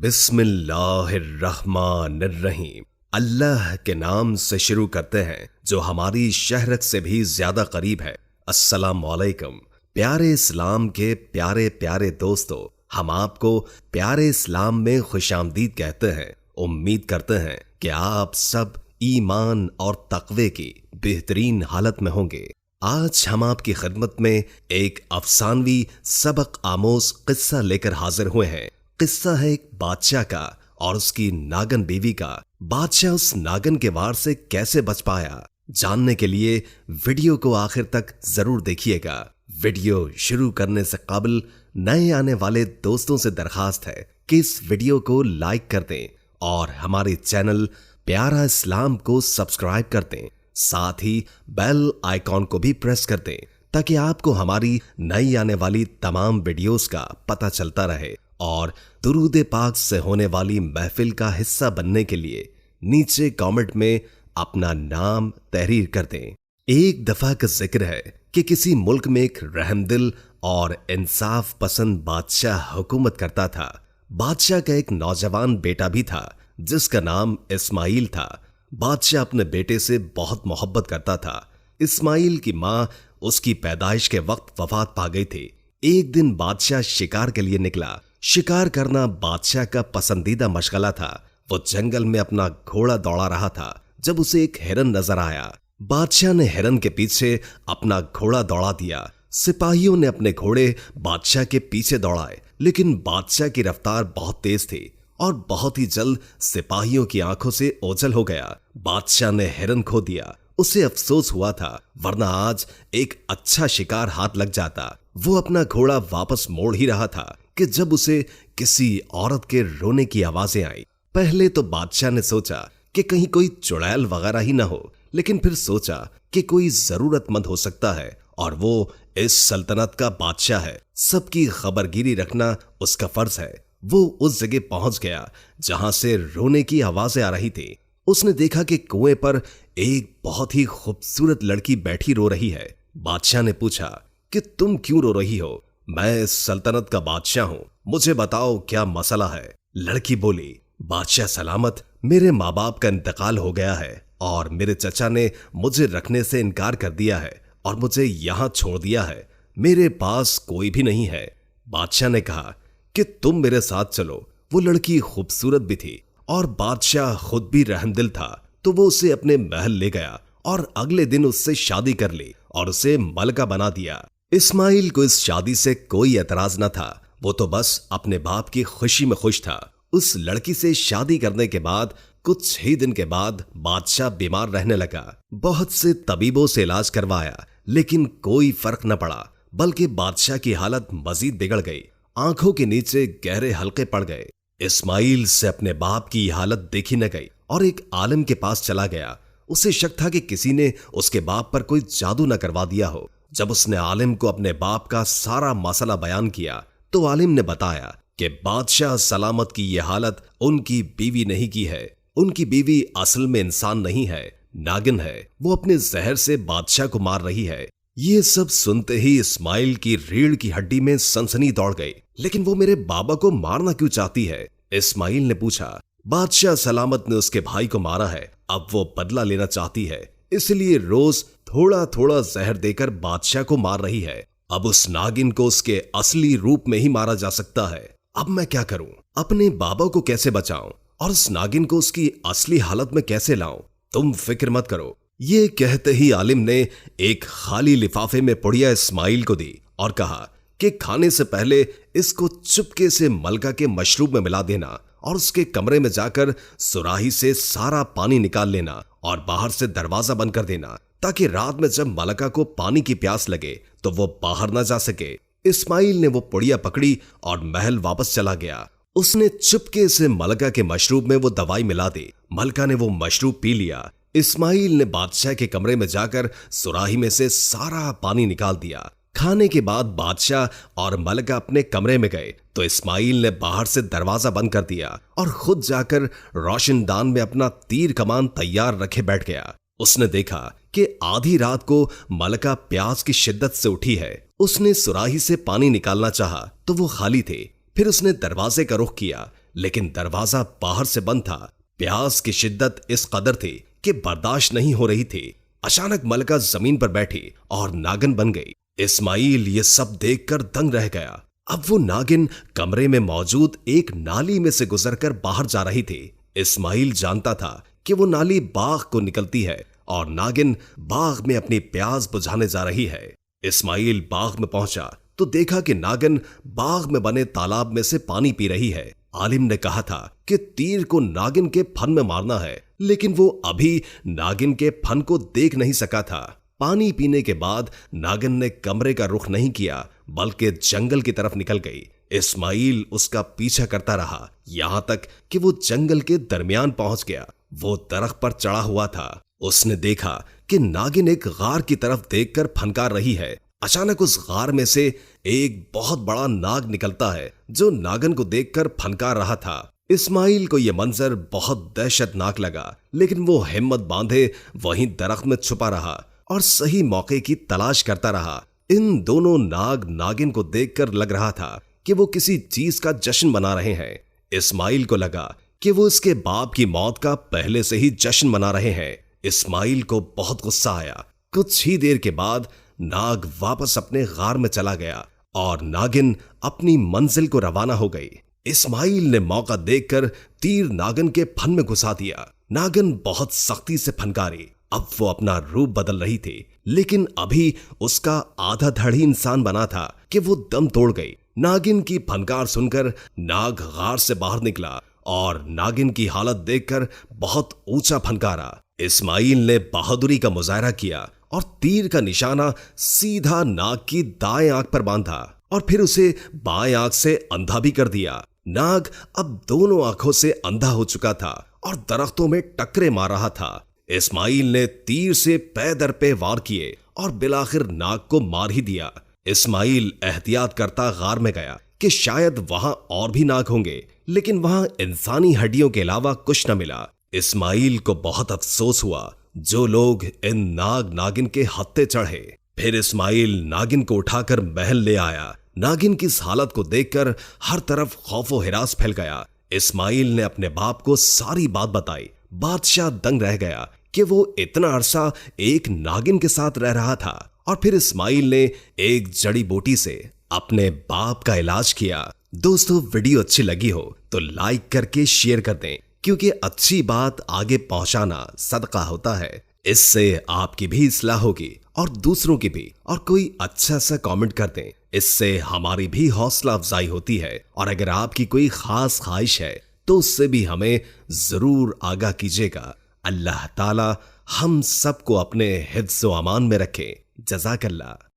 बिस्मिल्लाहिर्रहमानिर्रहीम। अल्लाह के नाम से शुरू करते हैं जो हमारी शहरत से भी ज्यादा करीब है। अस्सलाम वालेकुम। प्यारे इस्लाम के प्यारे प्यारे दोस्तों, हम आपको प्यारे इस्लाम में खुशामदीद कहते हैं। उम्मीद करते हैं कि आप सब ईमान और तकवे की बेहतरीन हालत में होंगे। आज हम आपकी खिदमत में एक अफसानवी सबक आमोज किस्सा लेकर हाजिर हुए हैं। किस्सा है एक बादशाह का और उसकी नागन बीवी का। बादशाह उस नागन के वार से कैसे बच पाया, जानने के लिए वीडियो को आखिर तक जरूर देखिएगा। वीडियो शुरू करने से कबल नए आने वाले दोस्तों से दरखास्त है कि इस वीडियो को लाइक कर दें और हमारे चैनल प्यारा इस्लाम को सब्सक्राइब कर दें। साथ ही बेल आइकॉन को भी प्रेस कर दें ताकि आपको हमारी नई आने वाली तमाम वीडियोस का पता चलता रहे। और दुरूद पाक से होने वाली महफिल का हिस्सा बनने के लिए नीचे कमेंट में अपना नाम तहरीर कर दें। एक दफा का जिक्र है कि किसी मुल्क में एक रहमदिल और इंसाफ पसंद बादशाह हुकूमत करता था। बादशाह का एक नौजवान बेटा भी था जिसका नाम इस्माइल था। बादशाह अपने बेटे से बहुत मोहब्बत करता था। इस्माइल की माँ उसकी पैदाइश के वक्त वफात पा गई थी। एक दिन बादशाह शिकार के लिए निकला। शिकार करना बादशाह का पसंदीदा मशगला था। वो जंगल में अपना घोड़ा दौड़ा रहा था जब उसे एक हिरन नजर आया। बादशाह ने हिरन के पीछे अपना घोड़ा दौड़ा दिया। सिपाहियों ने अपने घोड़े बादशाह के पीछे दौड़ाए, लेकिन बादशाह की रफ्तार बहुत तेज थी और बहुत ही जल्द सिपाहियों की आंखों से ओझल हो गया। बादशाह ने हिरन खो दिया। उसे अफसोस हुआ था, वरना आज एक अच्छा शिकार हाथ लग जाता। वो अपना घोड़ा वापस मोड़ ही रहा था कि जब उसे किसी औरत के रोने की आवाजें आई। पहले तो बादशाह ने सोचा कि कहीं कोई चुड़ैल वगैरह ही ना हो, लेकिन फिर सोचा कि कोई जरूरतमंद हो सकता है और वो इस सल्तनत का बादशाह है। सबकी खबरगिरी रखना उसका फर्ज है। वो उस जगह पहुंच गया जहां से रोने की आवाजें आ रही थी। उसने देखा कि कुएं पर एक बहुत ही खूबसूरत लड़की बैठी रो रही है। बादशाह ने पूछा कि तुम क्यों रो रही हो? मैं इस सल्तनत का बादशाह हूं, मुझे बताओ क्या मसला है। लड़की बोली, बादशाह सलामत, मेरे माँ बाप का इंतकाल हो गया है और मेरे चचा ने मुझे रखने से इनकार कर दिया है और मुझे यहां छोड़ दिया है। मेरे पास कोई भी नहीं है। बादशाह ने कहा कि तुम मेरे साथ चलो। वो लड़की खूबसूरत भी थी और बादशाह खुद भी रहमदिल था, तो वो उसे अपने महल ले गया और अगले दिन उससे शादी कर ली और उसे मलका बना दिया। इस्माइल को इस शादी से कोई एतराज न था। वो तो बस अपने बाप की खुशी में खुश था। उस लड़की से शादी करने के बाद कुछ ही दिन के बाद बादशाह बीमार रहने लगा। बहुत से तबीबों से इलाज करवाया, लेकिन कोई फर्क न पड़ा, बल्कि बादशाह की हालत मजीद बिगड़ गई। आंखों के नीचे गहरे हल्के पड़ गए। इस्माइल से अपने बाप की हालत देखी न गई और एक आलिम के पास चला गया। उसे शक था कि किसी ने उसके बाप पर कोई जादू न करवा दिया हो। जब उसने आलिम को अपने बाप का सारा मसला बयान किया तो आलिम ने बताया कि बादशाह सलामत की यह हालत उनकी बीवी नहीं की है। उनकी बीवी असल में इंसान नहीं है, नागिन है। वो अपने जहर से बादशाह को मार रही है। ये सब सुनते ही इस्माइल की रीढ़ की हड्डी में सनसनी दौड़ गई। लेकिन वो मेरे बाबा को मारना क्यों चाहती है? इस्माइल ने पूछा। बादशाह सलामत ने उसके भाई को मारा है, अब वो बदला लेना चाहती है, इसलिए रोज थोड़ा थोड़ा जहर देकर बादशाह को मार रही है। अब उस नागिन को उसके असली रूप में ही मारा जा सकता है। अब मैं क्या करूं? अपने बाबा को कैसे बचाऊं और उस नागिन को उसकी असली हालत में कैसे लाऊं? तुम फिक्र मत करो। ये कहते ही आलिम ने एक खाली लिफाफे में पुड़िया इस्माइल को दी और कहा कि खाने से पहले इसको चुपके से मलका के मशरूब में मिला देना और उसके कमरे में जाकर सुराही से सारा पानी निकाल लेना और बाहर से दरवाजा बंद कर देना, ताकि रात में जब मलका को पानी की प्यास लगे तो वो बाहर न जा सके। इस्माइल ने वो पुड़िया पकड़ी और महल वापस चला गया। उसने चुपके से मलका के मशरूब में वो दवाई मिला दी। मलका ने वो मशरूब पी लिया। इस्माइल ने बादशाह के कमरे में जाकर सुराही में से सारा पानी निकाल दिया। खाने के बाद बादशाह और मलका अपने कमरे में गए तो इस्माइल ने बाहर से दरवाजा बंद कर दिया और खुद जाकर रोशनदान में अपना तीर कमान तैयार रखे बैठ गया। उसने देखा कि आधी रात को मलका प्यास की शिद्दत से उठी है। उसने सुराही से पानी निकालना चाहा तो वो खाली थे। फिर उसने दरवाजे का रुख किया, लेकिन दरवाजा बाहर से बंद था। प्यास की शिद्दत इस कदर थी कि बर्दाश्त नहीं हो रही थी। अचानक मलका जमीन पर बैठी और नागिन बन गई। इस्माइल ये सब देखकर दंग रह गया। अब वो नागिन कमरे में मौजूद एक नाली में से गुजरकर बाहर जा रही थी। इस्माइल जानता था कि वो नाली बाग को निकलती है और नागिन बाग में अपनी प्यास बुझाने जा रही है। इस्माइल बाग में पहुंचा तो देखा कि नागिन बाग में बने तालाब में से पानी पी रही है। आलिम ने कहा था कि तीर को नागिन के फन में मारना है, लेकिन वो अभी नागिन के फन को देख नहीं सका था। पानी पीने के बाद नागिन ने कमरे का रुख नहीं किया बल्कि जंगल की तरफ निकल गई। इस्माइल उसका पीछा करता रहा यहां तक कि वो जंगल के दरमियान पहुंच गया। वो दरख्त पर चढ़ा हुआ था। उसने देखा कि नागिन एक गार की तरफ देखकर फनकार रही है। अचानक उस गार में से एक बहुत बड़ा नाग निकलता है जो नागिन को देखकर फनकार रहा था। इस्माइल को यह मंजर बहुत दहशतनाक लगा, लेकिन वो हिम्मत बांधे वहीं दरख्त में छुपा रहा और सही मौके की तलाश करता रहा। इन दोनों नाग नागिन को देखकर लग रहा था कि वो किसी चीज का जश्न मना रहे हैं। इस्माइल को लगा कि वो इसके बाप की मौत का पहले से ही जश्न मना रहे हैं। इस्माइल को बहुत गुस्सा आया। कुछ ही देर के बाद नाग वापस अपने गार में चला गया और नागिन अपनी मंजिल को रवाना हो गई। इस्माइल ने मौका देखकर तीर नागिन के फन में घुसा दिया। नागिन बहुत सख्ती से फनकारी। अब वो अपना रूप बदल रही थी, लेकिन अभी उसका आधा धड़ ही इंसान बना था कि वो दम तोड़ गई। नागिन की फनकार सुनकर नाग गार से बाहर निकला और नागिन की हालत देखकर बहुत ऊंचा फनकारा। इस्माइल ने बहादुरी का मुजाहरा किया और तीर का निशाना सीधा नाग की दाएं आंख पर बांधा और फिर उसे बाएं आंख से अंधा भी कर दिया। नाग अब दोनों आंखों से अंधा हो चुका था और दरख्तों में टकरे मार रहा था। इस्माइल ने तीर से पै दर पे वार किए और बिलाखिर नाग को मार ही दिया। इस्माइल एहतियात करता गार में गया कि शायद वहां और भी नाग होंगे, लेकिन वहां इंसानी हड्डियों के अलावा कुछ न मिला। इस्माइल को बहुत अफसोस हुआ जो लोग इन नाग नागिन के हत्थे चढ़े। फिर इस्माइल नागिन को उठाकर महल ले आया। नागिन की इस हालत को देखकर हर तरफ खौफो हिरास फैल गया। इस्माइल ने अपने बाप को सारी बात बताई। बादशाह दंग रह गया कि वो इतना अरसा एक नागिन के साथ रह रहा था। और फिर इस्माइल ने एक जड़ी बूटी से अपने बाप का इलाज किया। दोस्तों, वीडियो अच्छी लगी हो तो लाइक करके शेयर कर दें, क्योंकि अच्छी बात आगे पहुंचाना सदका होता है। इससे आपकी भी इस्लाह होगी और दूसरों की भी। और कोई अच्छा सा कमेंट कर दें, इससे हमारी भी हौसला अफजाई होती है। और अगर आपकी कोई खास ख्वाहिश है तो उससे भी हमें जरूर आगाह कीजिएगा। अल्लाह ताला हम सबको अपने हिफ्ज़ व अमान में रखे। जज़ाकल्लाह।